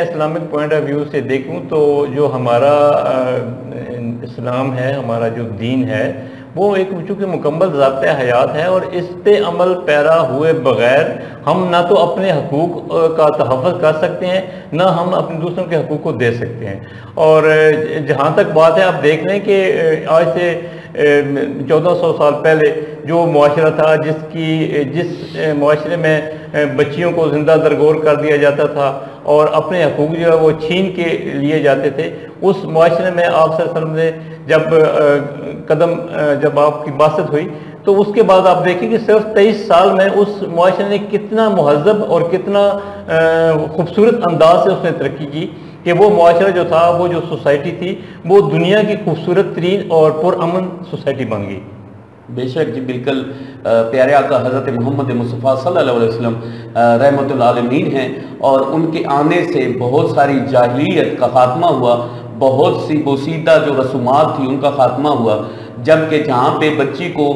Islamic point of view سے دیکھوں تو جو ہمارا اسلام ہے، ہمارا جو دین ہے، وہ ایک چونکہ مکمل ضابطۂ حیات ہے، اور اس پہ عمل پیرا ہوئے بغیر ہم نہ تو اپنے حقوق کا تحفظ کر سکتے ہیں، نہ ہم اپنے دوسروں کے حقوق کو دے سکتے ہیں۔ اور جہاں تک بات ہے، آپ دیکھ لیں کہ آج سے 1400 سال پہلے جو معاشرہ تھا، جس معاشرے میں بچیوں کو زندہ درگور کر دیا جاتا تھا اور اپنے حقوق جو ہے وہ چھین کے لیے جاتے تھے، اس معاشرے میں آپ صلی اللہ علیہ وسلم نے جب آپ کی بعثت ہوئی تو اس کے بعد آپ دیکھیں کہ صرف 23 سال میں اس معاشرے نے کتنا مہذب اور کتنا خوبصورت انداز سے اس نے ترقی کی کہ وہ معاشرہ جو تھا، وہ جو سوسائٹی تھی، وہ دنیا کی خوبصورت ترین اور پرامن سوسائٹی بن گئی۔ بے شک جی، بالکل پیارے آقا حضرت محمد مصطفیٰ صلی اللہ علیہ وسلم رحمت العالمین ہیں، اور ان کے آنے سے بہت ساری جاہلیت کا خاتمہ ہوا، بہت سی بوسیدہ جو رسومات تھی ان کا خاتمہ ہوا، جبکہ جہاں پہ بچی کو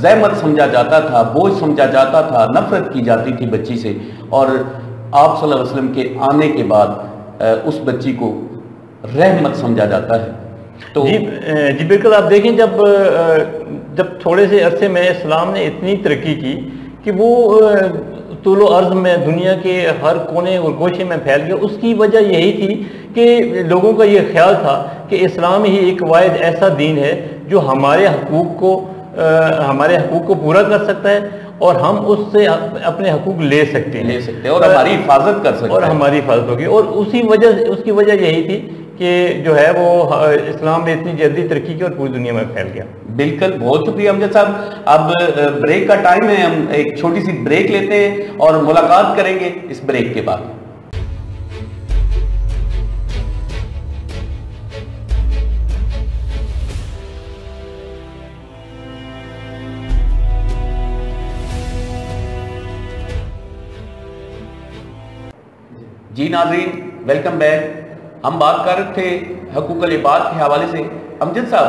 زحمت سمجھا جاتا تھا، بوجھ سمجھا جاتا تھا، نفرت کی جاتی تھی بچی سے، اور آپ صلی اللہ علیہ وسلم کے آنے کے بعد اس بچی کو رحمت سمجھا جاتا ہے۔ تو جی بالکل، آپ دیکھیں جب تھوڑے سے عرصے میں اسلام نے اتنی ترقی کی کہ وہ طول و عرض میں دنیا کے ہر کونے اور گوشے میں پھیل گیا، اس کی وجہ یہی تھی کہ لوگوں کا یہ خیال تھا کہ اسلام ہی ایک واحد ایسا دین ہے جو ہمارے حقوق کو پورا کر سکتا ہے، اور ہم اس سے اپنے حقوق لے سکتے ہیں اور ہماری حفاظت کر سکتے ہیں، اور ہماری حفاظت ہوگی۔ اور اس کی وجہ یہی تھی کہ جو ہے وہ اسلام نے اتنی جلدی ترقی کی اور پوری دنیا میں پھیل گیا۔ بالکل، بہت شکریہ امجد صاحب۔ اب بریک کا ٹائم ہے، ہم ایک چھوٹی سی بریک لیتے ہیں اور ملاقات کریں گے اس بریک کے بعد۔ جی ناظرین، ویلکم بیک۔ ہم بات کر رہے تھے حقوق العباد کے حوالے سے۔ امجد صاحب،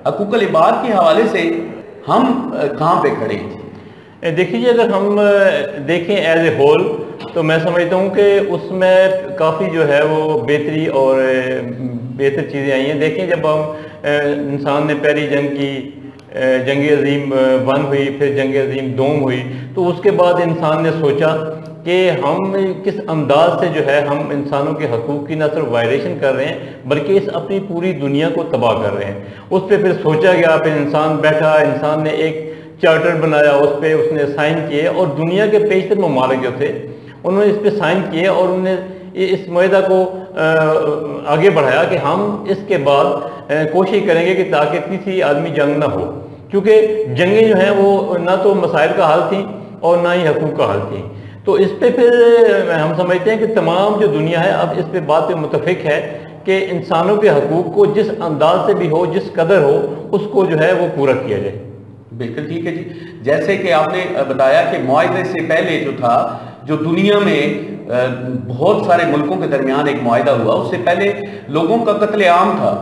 حقوق العباد کے حوالے سے ہم کہاں پہ کھڑے ہیں؟ دیکھیے، اگر ہم دیکھیں ایز اے ہول تو میں سمجھتا ہوں کہ اس میں کافی جو ہے وہ بہتری اور بہتر چیزیں آئی ہیں۔ دیکھیں، جب انسان نے پہلی جنگ کی، جنگ عظیم 1 ہوئی، پھر جنگ عظیم 2 ہوئی، تو اس کے بعد انسان نے سوچا کہ ہم کس انداز سے جو ہے ہم انسانوں کے حقوق کی نہ صرف وائلیشن کر رہے ہیں بلکہ اس اپنی پوری دنیا کو تباہ کر رہے ہیں۔ اس پہ پھر سوچا گیا، پھر انسان بیٹھا، انسان نے ایک چارٹر بنایا، اس پہ اس نے سائن کیے، اور دنیا کے بیشتر ممالک جو تھے انہوں نے اس پہ سائن کیے، اور انہوں نے اس معاہدہ کو آگے بڑھایا کہ ہم اس کے بعد کوشش کریں گے کہ تاکہ کسی عالمی جنگ نہ ہو، کیونکہ جنگیں جو ہیں وہ نہ تو مسائل کا حل تھیں اور نہ ہی حقوق کا حل تھیں۔ تو اس پہ پھر ہم سمجھتے ہیں کہ تمام جو دنیا ہے اب اس پہ بات پہ متفق ہے کہ انسانوں کے حقوق کو جس انداز سے بھی ہو، جس قدر ہو، اس کو جو ہے وہ پورا کیا جائے۔ بالکل ٹھیک ہے جی، جیسے کہ آپ نے بتایا کہ معاہدے سے پہلے جو تھا، جو دنیا میں بہت سارے ملکوں کے درمیان ایک معاہدہ ہوا، اس سے پہلے لوگوں کا قتل عام تھا،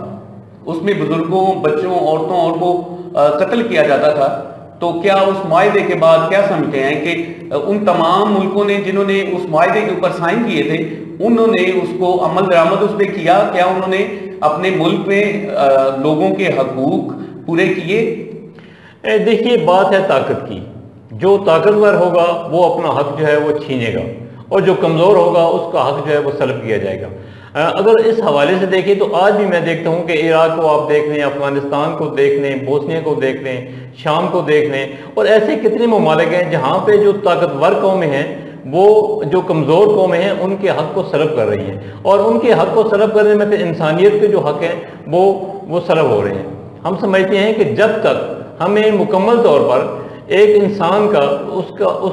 اس میں بزرگوں، بچوں، عورتوں اور کو قتل کیا جاتا تھا۔ تو کیا اس معاہدے کے بعد کیا سمجھتے ہیں کہ ان تمام ملکوں نے جنہوں نے اس معاہدے کے اوپر سائن کیے تھے، انہوں نے اس کو عمل درآمد اس پہ کیا؟ کیا انہوں نے اپنے ملک میں لوگوں کے حقوق پورے کیے؟ دیکھیے، بات ہے طاقت کی۔ جو طاقتور ہوگا وہ اپنا حق جو ہے وہ چھینے گا، اور جو کمزور ہوگا اس کا حق جو ہے وہ سلب کیا جائے گا۔ اگر اس حوالے سے دیکھیں تو آج بھی میں دیکھتا ہوں کہ عراق کو آپ دیکھ لیں، افغانستان کو دیکھ لیں، بوسنیا کو دیکھ لیں، شام کو دیکھ لیں، اور ایسے کتنے ممالک ہیں جہاں پہ جو طاقتور قومیں ہیں وہ جو کمزور قومیں ہیں ان کے حق کو سلب کر رہی ہیں، اور ان کے حق کو سلب کرنے میں پھر انسانیت کے جو حق ہیں وہ سلب ہو رہے ہیں۔ ہم سمجھتے ہیں کہ جب تک ہمیں مکمل طور پر ایک انسان کا اس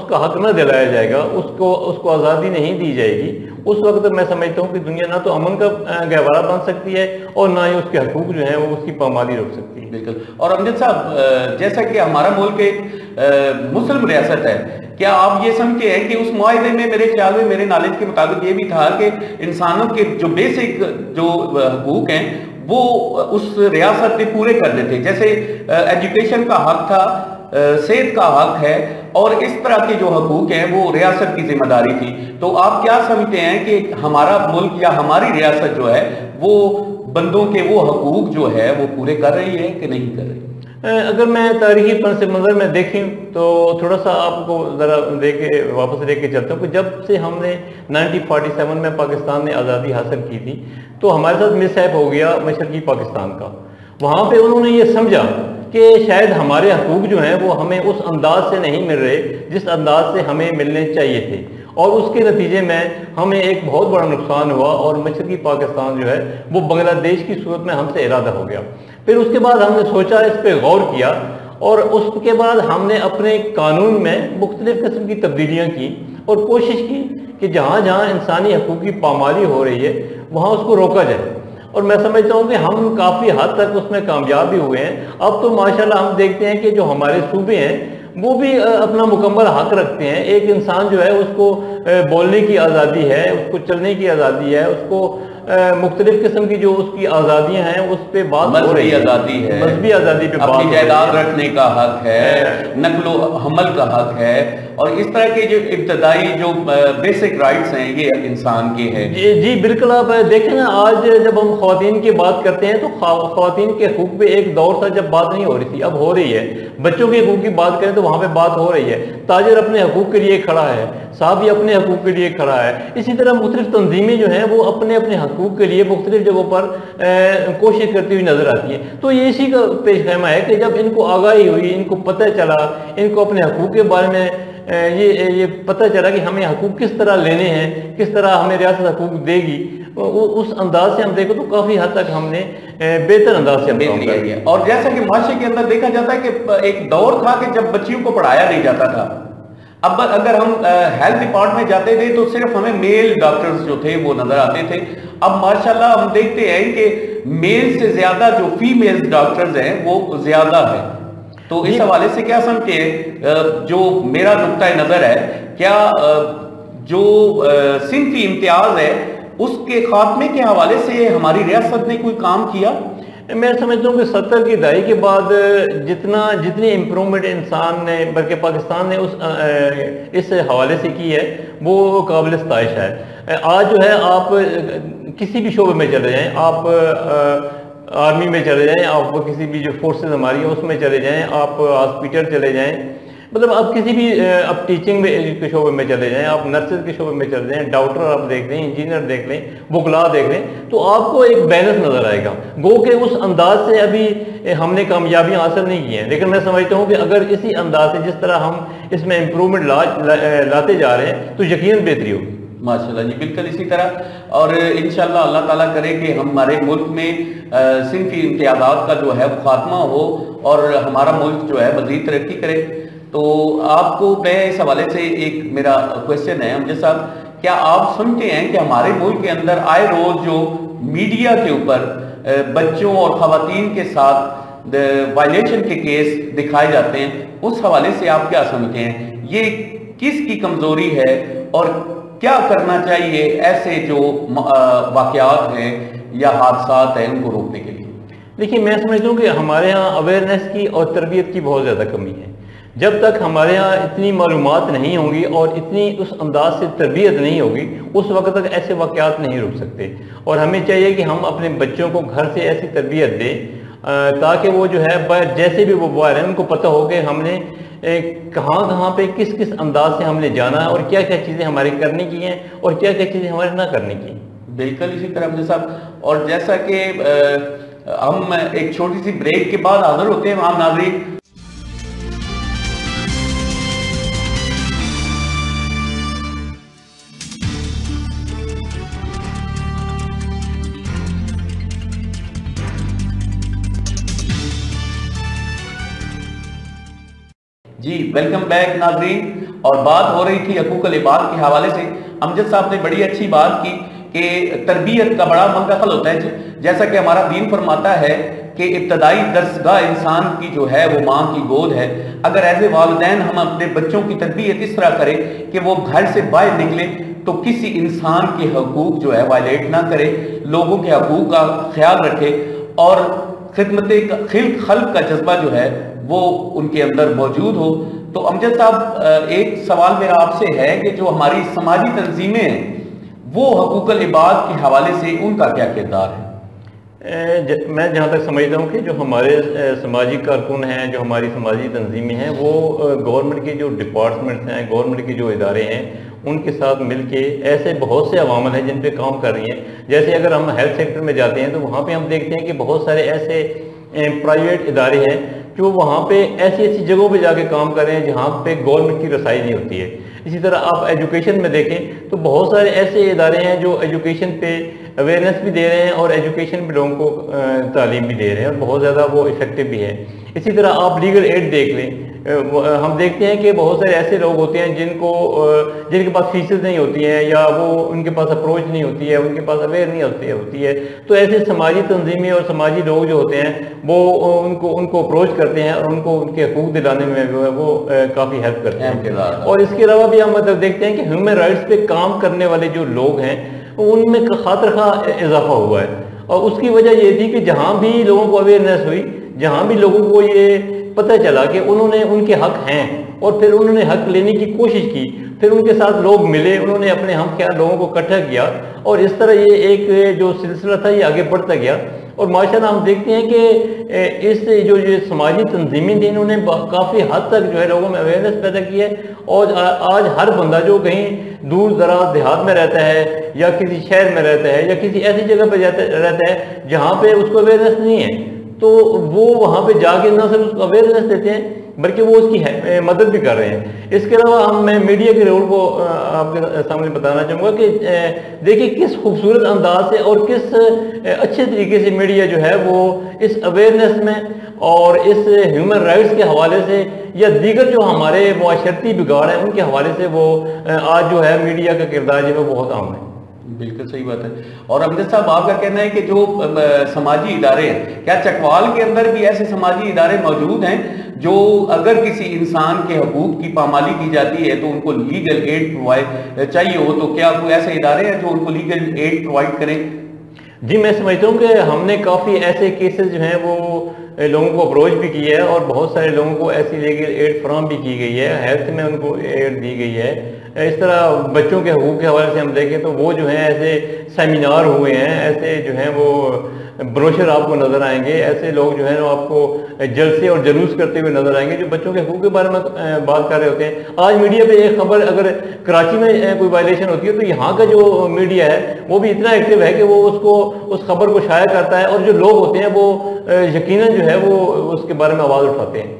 کا حق نہ دلایا جائے گا، اس کو آزادی نہیں دی جائے گی، اس وقت میں سمجھتا ہوں کہ دنیا نہ تو امن کا گہوارہ بن سکتی ہے اور نہ ہی اس کے حقوق جو ہیں وہ اس کی پامالی روک سکتی ہے۔ بالکل۔ اور امجد صاحب، جیسا کہ ہمارا ملک ایک مسلم ریاست ہے، کیا آپ یہ سمجھتے ہیں کہ اس معاہدے میں میرے خیال میں، میرے نالج کے مطابق یہ بھی تھا کہ انسانوں کے جو بیسک جو حقوق ہیں وہ اس ریاست نے پورے کرنے تھے؟ جیسے ایجوکیشن کا حق تھا، صحت کا حق ہے اور اس طرح کے جو حقوق ہیں وہ ریاست کی ذمہ داری تھی. تو آپ کیا سمجھتے ہیں کہ ہمارا ملک یا ہماری ریاست جو ہے وہ بندوں کے وہ حقوق جو ہے وہ پورے کر رہی ہے کہ نہیں کر رہی؟ اگر میں تاریخی پس منظر میں دیکھیں تو تھوڑا سا آپ کو ذرا واپس لے کے چلتا ہوں کہ جب سے ہم نے 1947 میں پاکستان نے آزادی حاصل کی تھی تو ہمارے ساتھ مس ہیپ ہو گیا مشرقی پاکستان کا. وہاں پہ انہوں نے یہ سمجھا کہ شاید ہمارے حقوق جو ہیں وہ ہمیں اس انداز سے نہیں مل رہے جس انداز سے ہمیں ملنے چاہیے تھے, اور اس کے نتیجے میں ہمیں ایک بہت بڑا نقصان ہوا اور مشرقی پاکستان جو ہے وہ بنگلہ دیش کی صورت میں ہم سے ارادہ ہو گیا. پھر اس کے بعد ہم نے سوچا, اس پہ غور کیا, اور اس کے بعد ہم نے اپنے قانون میں مختلف قسم کی تبدیلیاں کی اور کوشش کی کہ جہاں جہاں انسانی حقوق کی پامالی ہو رہی ہے وہاں اس کو روکا جائے, اور میں سمجھتا ہوں کہ ہم کافی حد تک اس میں کامیاب بھی ہوئے ہیں. اب تو ماشاءاللہ ہم دیکھتے ہیں کہ جو ہمارے صوبے ہیں وہ بھی اپنا مکمل حق رکھتے ہیں. ایک انسان جو ہے اس کو بولنے کی آزادی ہے, اس کو چلنے کی آزادی ہے, اس کو مختلف قسم کی جو اس کی آزادیاں ہیں اس پہ بات ہو رہی ہے, آزادی ہے, مذہبی آزادی پہ اپنی جائیداد رکھنے کا حق ہے, نقل و حمل کا حق ہے, اور اس طرح کے جو ابتدائی جو بیسک رائٹس ہیں یہ انسان کے ہیں. جی بالکل. آپ دیکھیں نا, آج جب ہم خواتین کی بات کرتے ہیں تو خواتین کے حقوق پہ ایک دور تھا جب بات نہیں ہو رہی تھی, اب ہو رہی ہے. بچوں کے حقوق کی بات کریں تو وہاں پہ بات ہو رہی ہے. تاجر اپنے حقوق کے لیے کھڑا ہے, صحافی اپنے حقوق کے لیے کھڑا ہے. اسی طرح مختلف تنظیمیں جو ہیں وہ اپنے اپنے حقوق کے لیے مختلف جگہوں پر کوشش کرتی ہوئی نظر آتی ہیں. تو یہ اسی کا پیش خیمہ ہے کہ جب ان کو آگاہی ہوئی, ان کو پتہ چلا, ان کو اپنے حقوق کے بارے میں یہ پتہ چلا کہ ہمیں حقوق کس طرح لینے ہیں, کس طرح ہمیں ریاست حقوق دے گی, اس انداز سے ہم دیکھو تو کافی حد تک ہم نے بہتر انداز سے بہتری ہے. اور جیسا کہ معاشرے کے اندر دیکھا جاتا ہے کہ ایک دور تھا کہ جب بچیوں کو پڑھایا نہیں جاتا تھا. اب اگر ہم ہیلتھ ڈپارٹمنٹ جاتے تھے تو صرف ہمیں میل ڈاکٹرز جو تھے وہ نظر آتے تھے. اب ماشاءاللہ ہم دیکھتے ہیں کہ میل سے زیادہ جو فیمیل ڈاکٹرز ہیں وہ زیادہ ہیں. تو اس حوالے سے کیا سمجھتے ہیں, جو میرا نقطۂ نظر ہے, کیا جو صنفی امتیاز ہے اس کے خاتمے کے حوالے سے ہماری ریاست نے کوئی کام کیا؟ میں سمجھتا ہوں کہ 70 کی دہائی کے بعد جتنی امپرومنٹ انسان نے بلکہ پاکستان نے اس حوالے سے کی ہے وہ قابل ستائش ہے. آج جو ہے آپ کسی بھی شعبے میں چلے جائیں, آپ آرمی میں چلے جائیں, آپ کسی بھی جو فورسز ہماری ہیں اس میں چلے جائیں, آپ ہاسپٹل چلے جائیں, مطلب آپ کسی بھی آپ ٹیچنگ کے شعبے میں چلے جائیں, آپ نرسز کے شعبے میں چلے جائیں, ڈاکٹر آپ دیکھ لیں, انجینئر دیکھ لیں, وکلاء دیکھ لیں, تو آپ کو ایک بیلنس نظر آئے گا. گو کہ اس انداز سے ابھی ہم نے کامیابیاں حاصل نہیں کی ہیں, لیکن میں سمجھتا ہوں کہ اگر اسی انداز سے جس طرح ہم اس میں امپرومنٹ لاتے جا رہے ہیں تو یقیناً بہتری ہوگی. ماشاءاللہ جی, بالکل اسی طرح. اور انشاءاللہ اللہ تعالیٰ کرے کہ ہمارے ملک میں صنفی امتیازات کا جو ہے وہ خاتمہ ہو اور ہمارا ملک جو ہے مزید ترقی کرے. تو آپ کو میں اس حوالے سے ایک میرا کویسچن ہے امجد صاحب, کیا آپ سمجھتے ہیں کہ ہمارے ملک کے اندر آئے روز جو میڈیا کے اوپر بچوں اور خواتین کے ساتھ وائلیشن کے کیس دکھائے جاتے ہیں, اس حوالے سے آپ کیا سمجھتے ہیں, یہ کس کی کمزوری ہے اور کیا کرنا چاہیے ایسے جو واقعات ہیں یا حادثات ہیں ان کو روکنے کے لیے؟ دیکھیے, میں سمجھتا ہوں کہ ہمارے ہاں اویئرنیس کی اور تربیت کی بہت زیادہ کمی ہے. جب تک ہمارے ہاں اتنی معلومات نہیں ہوں گی اور اتنی اس انداز سے تربیت نہیں ہوگی اس وقت تک ایسے واقعات نہیں رک سکتے. اور ہمیں چاہیے کہ ہم اپنے بچوں کو گھر سے ایسی تربیت دیں تاکہ وہ جو ہے جیسے بھی وہ باہر ہیں ان کو پتہ ہو کہ ہم نے کہاں کہاں پہ کس کس انداز سے ہم نے جانا ہے اور کیا کیا چیزیں ہماری کرنے کی ہیں اور کیا کیا چیزیں ہمارے نہ کرنے کی ہیں. بالکل اسی طرح امجد صاحب. اور جیسا کہ ہم ایک چھوٹی سی بریک کے بعد حاضر ہوتے ہیں عام ناظرین. جی ویلکم بیک ناظرین. اور بات ہو رہی تھی حقوق العباد کے حوالے سے. امجد صاحب نے بڑی اچھی بات کی کہ تربیت کا بڑا منتقل ہوتا ہے, جیسا کہ ہمارا دین فرماتا ہے کہ ابتدائی درسگاہ انسان کی جو ہے وہ ماں کی گود ہے. اگر ایسے والدین ہم اپنے بچوں کی تربیت اس طرح کریں کہ وہ گھر سے باہر نکلیں تو کسی انسان کے حقوق جو ہے وائلیٹ نہ کرے, لوگوں کے حقوق کا خیال رکھے اور خدمت خلق کا جذبہ جو ہے وہ ان کے اندر موجود ہو۔ تو امجد صاحب، ایک سوال میرا آپ سے ہے کہ جو ہماری سماجی تنظیمیں ہیں وہ حقوق العباد کے حوالے سے ان کا کیا کردار ہے؟ میں جہاں تک سمجھتا ہوں کہ جو ہمارے سماجی کارکن ہیں، جو ہماری سماجی تنظیمیں ہیں، وہ گورنمنٹ کے جو ڈپارٹمنٹس ہیں، گورنمنٹ کے جو ادارے ہیں، ان کے ساتھ مل کے ایسے بہت سے عوامل ہیں جن پہ کام کر رہی ہیں۔ جیسے اگر ہم ہیلتھ سیکٹر میں جاتے ہیں تو وہاں پہ ہم دیکھتے ہیں کہ بہت سارے ایسے پرائیویٹ ادارے ہیں جو وہاں پہ ایسی جگہوں پہ جا کے کام کر رہے ہیں جہاں پہ گورنمنٹ کی رسائی نہیں ہوتی ہے۔ اسی طرح آپ ایجوکیشن میں دیکھیں تو بہت سارے ایسے ادارے ہیں جو ایجوکیشن پہ اویئرنیس بھی دے رہے ہیں اور ایجوکیشن بھی لوگوں کو تعلیم بھی دے رہے ہیں اور بہت زیادہ وہ افیکٹو بھی ہے۔ اسی طرح آپ لیگل ایڈ دیکھ لیں، ہم دیکھتے ہیں کہ بہت سارے ایسے لوگ ہوتے ہیں جن کے پاس فیسز نہیں ہوتی ہیں یا وہ ان کے پاس اپروچ نہیں ہوتی ہے، ان کے پاس اویئر نہیں ہوتی ہے، تو ایسے سماجی تنظیمیں اور سماجی لوگ جو ہوتے ہیں وہ ان کو اپروچ کرتے ہیں اور ان کو ان کے حقوق دلانے میں جو ہے وہ کافی ہیلپ کرتے ہیں۔ اور اس کے علاوہ بھی ہم مطلب دیکھتے ہیں کہ ہیومن رائٹس پہ کام کرنے والے جو لوگ ہیں ان میں خاطر خواہ اضافہ ہوا ہے، اور اس کی وجہ یہ تھی کہ جہاں بھی لوگوں کو اویئرنیس ہوئی، جہاں بھی لوگوں کو یہ پتہ چلا کہ انہوں نے ان کے حق ہیں اور پھر انہوں نے حق لینے کی کوشش کی، پھر ان کے ساتھ لوگ ملے، انہوں نے اپنے ہم خیال لوگوں کو اکٹھا کیا اور اس طرح یہ ایک جو سلسلہ تھا یہ آگے بڑھتا گیا۔ اور ماشاءاللہ ہم دیکھتے ہیں کہ اس جو یہ سماجی تنظیمیں تھیں انہوں نے کافی حد تک جو ہے لوگوں میں اویئرنیس پیدا کی ہے، اور آج ہر بندہ جو کہیں دور دراز دیہات میں رہتا ہے یا کسی شہر میں رہتا ہے یا کسی ایسی جگہ پہ رہتا ہے جہاں پہ اس کو اویئرنیس نہیں ہے، تو وہ وہاں پہ جا کے نہ صرف اس کو اویئرنیس دیتے ہیں بلکہ وہ اس کی مدد بھی کر رہے ہیں۔ اس کے علاوہ میں میڈیا کے رول کو آپ کے سامنے بتانا چاہوں گا کہ دیکھیں کس خوبصورت انداز سے اور کس اچھے طریقے سے میڈیا جو ہے وہ اس اویئرنیس میں اور اس ہیومن رائٹس کے حوالے سے یا دیگر جو ہمارے معاشرتی بگاڑ ہیں ان کے حوالے سے وہ آج جو ہے میڈیا کا کردار جو ہے بہت عام ہے۔ بالکل صحیح بات ہے۔ اور امجد صاحب، آپ کا کہنا ہے کہ جو سماجی ادارے ہیں، کیا چکوال کے اندر بھی ایسے سماجی ادارے موجود ہیں جو اگر کسی انسان کے حقوق کی پامالی کی جاتی ہے تو ان کو لیگل ایڈ چاہیے ہو، تو کیا کوئی ایسے ادارے ہیں جو ان کو لیگل ایڈ پرووائڈ کریں؟ جی، میں سمجھتا ہوں کہ ہم نے کافی ایسے کیسز جو ہیں وہ لوگوں کو اپروچ بھی کیا ہے اور بہت سارے لوگوں کو ایسی لیگل ایڈ فراہم بھی کی گئی ہے، ہیلتھ میں ان کو ایڈ دی گئی ہے۔ اس طرح بچوں کے حقوق کے حوالے سے ہم دیکھیں تو وہ جو ہیں ایسے سیمینار ہوئے ہیں، ایسے جو ہیں وہ بروشر آپ کو نظر آئیں گے، ایسے لوگ جو ہیں وہ آپ کو جلسے اور جلوس کرتے ہوئے نظر آئیں گے جو بچوں کے حقوق کے بارے میں بات کر رہے ہوتے ہیں۔ آج میڈیا پہ ایک خبر اگر کراچی میں کوئی وائلیشن ہوتی ہے تو یہاں کا جو میڈیا ہے وہ بھی اتنا ایکٹیو ہے کہ وہ اس خبر کو شائع کرتا ہے، اور جو لوگ ہوتے ہیں وہ یقیناً جو ہے وہ اس کے بارے میں آواز اٹھاتے ہیں۔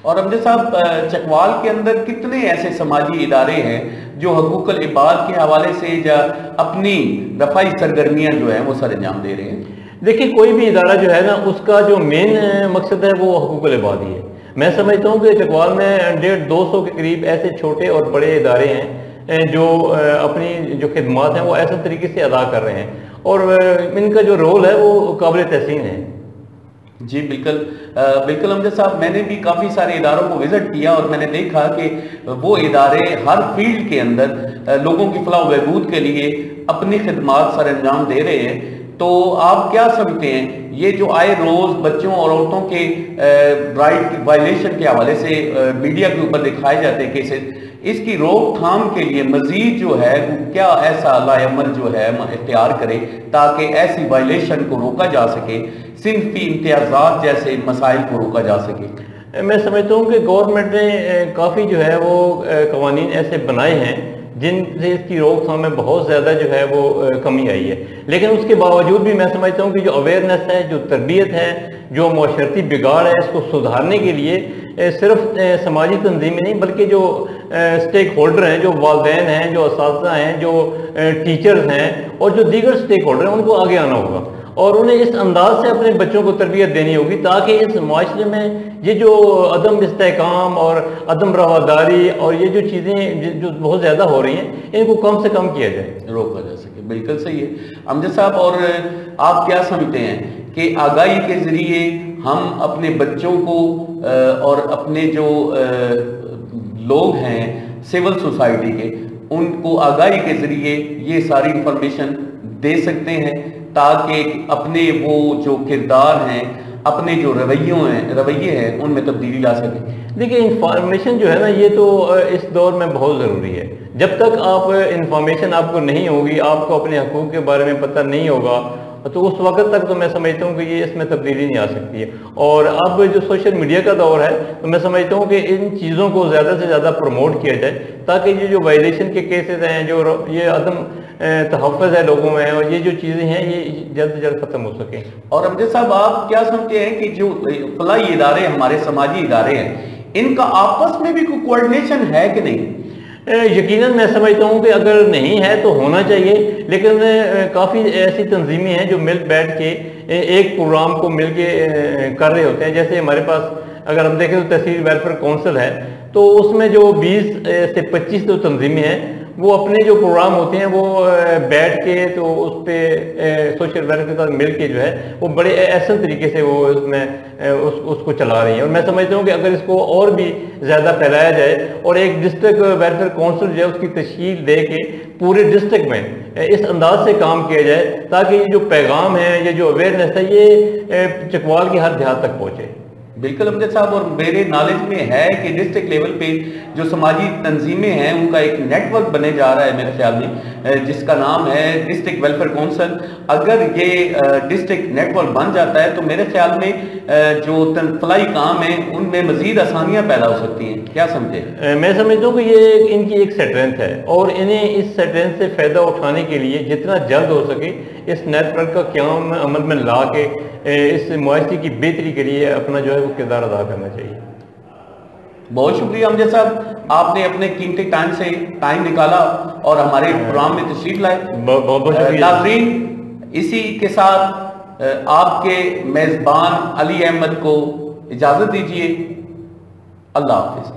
اور امجد صاحب، چکوال کے اندر کتنے ایسے سماجی ادارے ہیں جو حقوق العباد کے حوالے سے یا اپنی رفاہی سرگرمیاں جو ہیں وہ سر انجام دے رہے ہیں؟ دیکھیں، کوئی بھی ادارہ جو ہے نا اس کا جو مین مقصد ہے وہ حقوق العباد ہی ہے۔ میں سمجھتا ہوں کہ چکوال میں 150-200 کے قریب ایسے چھوٹے اور بڑے ادارے ہیں جو اپنی جو خدمات ہیں وہ ایسے طریقے سے ادا کر رہے ہیں، اور ان کا جو رول ہے وہ قابل تحسین ہے۔ جی بالکل امجد صاحب، میں نے بھی کافی سارے اداروں کو وزٹ کیا اور میں نے دیکھا کہ وہ ادارے ہر فیلڈ کے اندر لوگوں کی فلاح و بہبود کے لیے اپنی خدمات سر انجام دے رہے ہیں۔ تو آپ کیا سمجھتے ہیں یہ جو آئے روز بچوں اور عورتوں کے رائٹ کی وائلیشن کے حوالے سے میڈیا کے اوپر دکھائے جاتے ہیں کیسز، اس کی روک تھام کے لیے مزید جو ہے کیا ایسا لائے عمل جو ہے اختیار کرے تاکہ ایسی وائلیشن کو روکا جا سکے، صنفی امتیازات جیسے مسائل کو روکا جا سکے؟ میں سمجھتا ہوں کہ گورنمنٹ نے کافی جو ہے وہ قوانین ایسے بنائے ہیں جن سے اس کی روک تھام میں بہت زیادہ جو ہے وہ کمی آئی ہے، لیکن اس کے باوجود بھی میں سمجھتا ہوں کہ جو اویئرنیس ہے، جو تربیت ہے، جو معاشرتی بگاڑ ہے، اس کو سدھارنے کے لیے صرف سماجی تنظیمیں نہیں بلکہ جو سٹیک ہولڈر ہیں، جو والدین ہیں، جو اساتذہ ہیں، جو ٹیچرز ہیں اور جو دیگر سٹیک ہولڈر ہیں، ان کو آگے آنا ہوگا اور انہیں اس انداز سے اپنے بچوں کو تربیت دینی ہوگی تاکہ اس معاشرے میں یہ جو عدم استحکام اور عدم رواداری اور یہ جو چیزیں جو بہت زیادہ ہو رہی ہیں ان کو کم سے کم کیا جائے، روکا جا سکے۔ بالکل صحیح ہے امجد صاحب، اور آپ کیا سمجھتے ہیں کہ آگاہی کے ذریعے ہم اپنے بچوں کو اور اپنے جو لوگ ہیں سول سوسائٹی کے ان کو آگاہی کے ذریعے یہ ساری انفارمیشن دے سکتے ہیں تاکہ اپنے وہ جو کردار ہیں اپنے جو رویے ہیں ان میں تبدیلی لا سکیں؟ دیکھیے انفارمیشن جو ہے نا یہ تو اس دور میں بہت ضروری ہے. جب تک آپ انفارمیشن آپ کو نہیں ہوگی, آپ کو اپنے حقوق کے بارے میں پتہ نہیں ہوگا, تو اس وقت تک تو میں سمجھتا ہوں کہ یہ اس میں تبدیلی نہیں آ سکتی ہے. اور اب جو سوشل میڈیا کا دور ہے تو میں سمجھتا ہوں کہ ان چیزوں کو زیادہ سے زیادہ پروموٹ کیا جائے تاکہ یہ جو وائلیشن کے کیسز ہیں, جو یہ عدم تحفظ ہے لوگوں میں, اور یہ جو چیزیں ہیں یہ جلد سے جلد ختم ہو سکیں. اور امجد صاحب آپ کیا سمجھتے ہیں کہ جو فلاحی ادارے ہمارے سماجی ادارے ہیں ان کا آپس میں بھی کوئی کوارڈینیشن ہے کہ نہیں؟ یقیناً میں سمجھتا ہوں کہ اگر نہیں ہے تو ہونا چاہیے, لیکن کافی ایسی تنظیمیں ہیں جو مل بیٹھ کے ایک پروگرام کو مل کے کر رہے ہوتے ہیں. جیسے ہمارے پاس اگر ہم دیکھیں تو تحصیل ویلفیئر کونسل ہے, تو اس میں جو 20 سے 25 جو تنظیمیں ہیں وہ اپنے جو پروگرام ہوتے ہیں وہ بیٹھ کے تو اس پہ سوشل ویلفیئر کے ساتھ مل کے جو ہے وہ بڑے احسن طریقے سے وہ اس میں اس کو چلا رہی ہیں. اور میں سمجھتا ہوں کہ اگر اس کو اور بھی زیادہ پھیلایا جائے اور ایک ڈسٹرکٹ ویلفیئر کونسل جو ہے اس کی تشکیل دے کے پورے ڈسٹرکٹ میں اس انداز سے کام کیا جائے تاکہ یہ جو پیغام ہے, یہ جو اویئرنیس ہے, یہ چکوال کی ہر دیہات تک پہنچے. بالکل امجد صاحب, اور میرے نالج میں ہے کہ ڈسٹرکٹ لیول پہ جو سماجی تنظیمیں ہیں ان کا ایک نیٹ ورک بنے جا رہا ہے میرے خیال میں, جس کا نام ہے ڈسٹرکٹ ویلفیئر کونسل. اگر یہ ڈسٹرکٹ نیٹ ورک بن جاتا ہے تو میرے خیال میں جو فلاحی کام ہیں ان میں مزید آسانیاں پیدا ہو سکتی ہیں. کیا سمجھے؟ میں سمجھتا ہوں کہ یہ ان کی ایک اسٹرینتھ ہے, اور انہیں اس اسٹرینتھ سے فائدہ اٹھانے کے لیے جتنا جلد ہو سکے اس نیٹ ورک کا قیام عمل میں لا کے اس معاشرے کی بہتری کے لیے اپنا جو ہے وہ کردار ادا کرنا چاہیے. بہت شکریہ امجد صاحب, آپ نے اپنے قیمتی ٹائم نکالا اور ہمارے پروگرام میں تشریف لائے. بہت شکریہ. ناظرین, اسی کے ساتھ آپ کے میزبان علی احمد کو اجازت دیجیے. اللہ حافظ.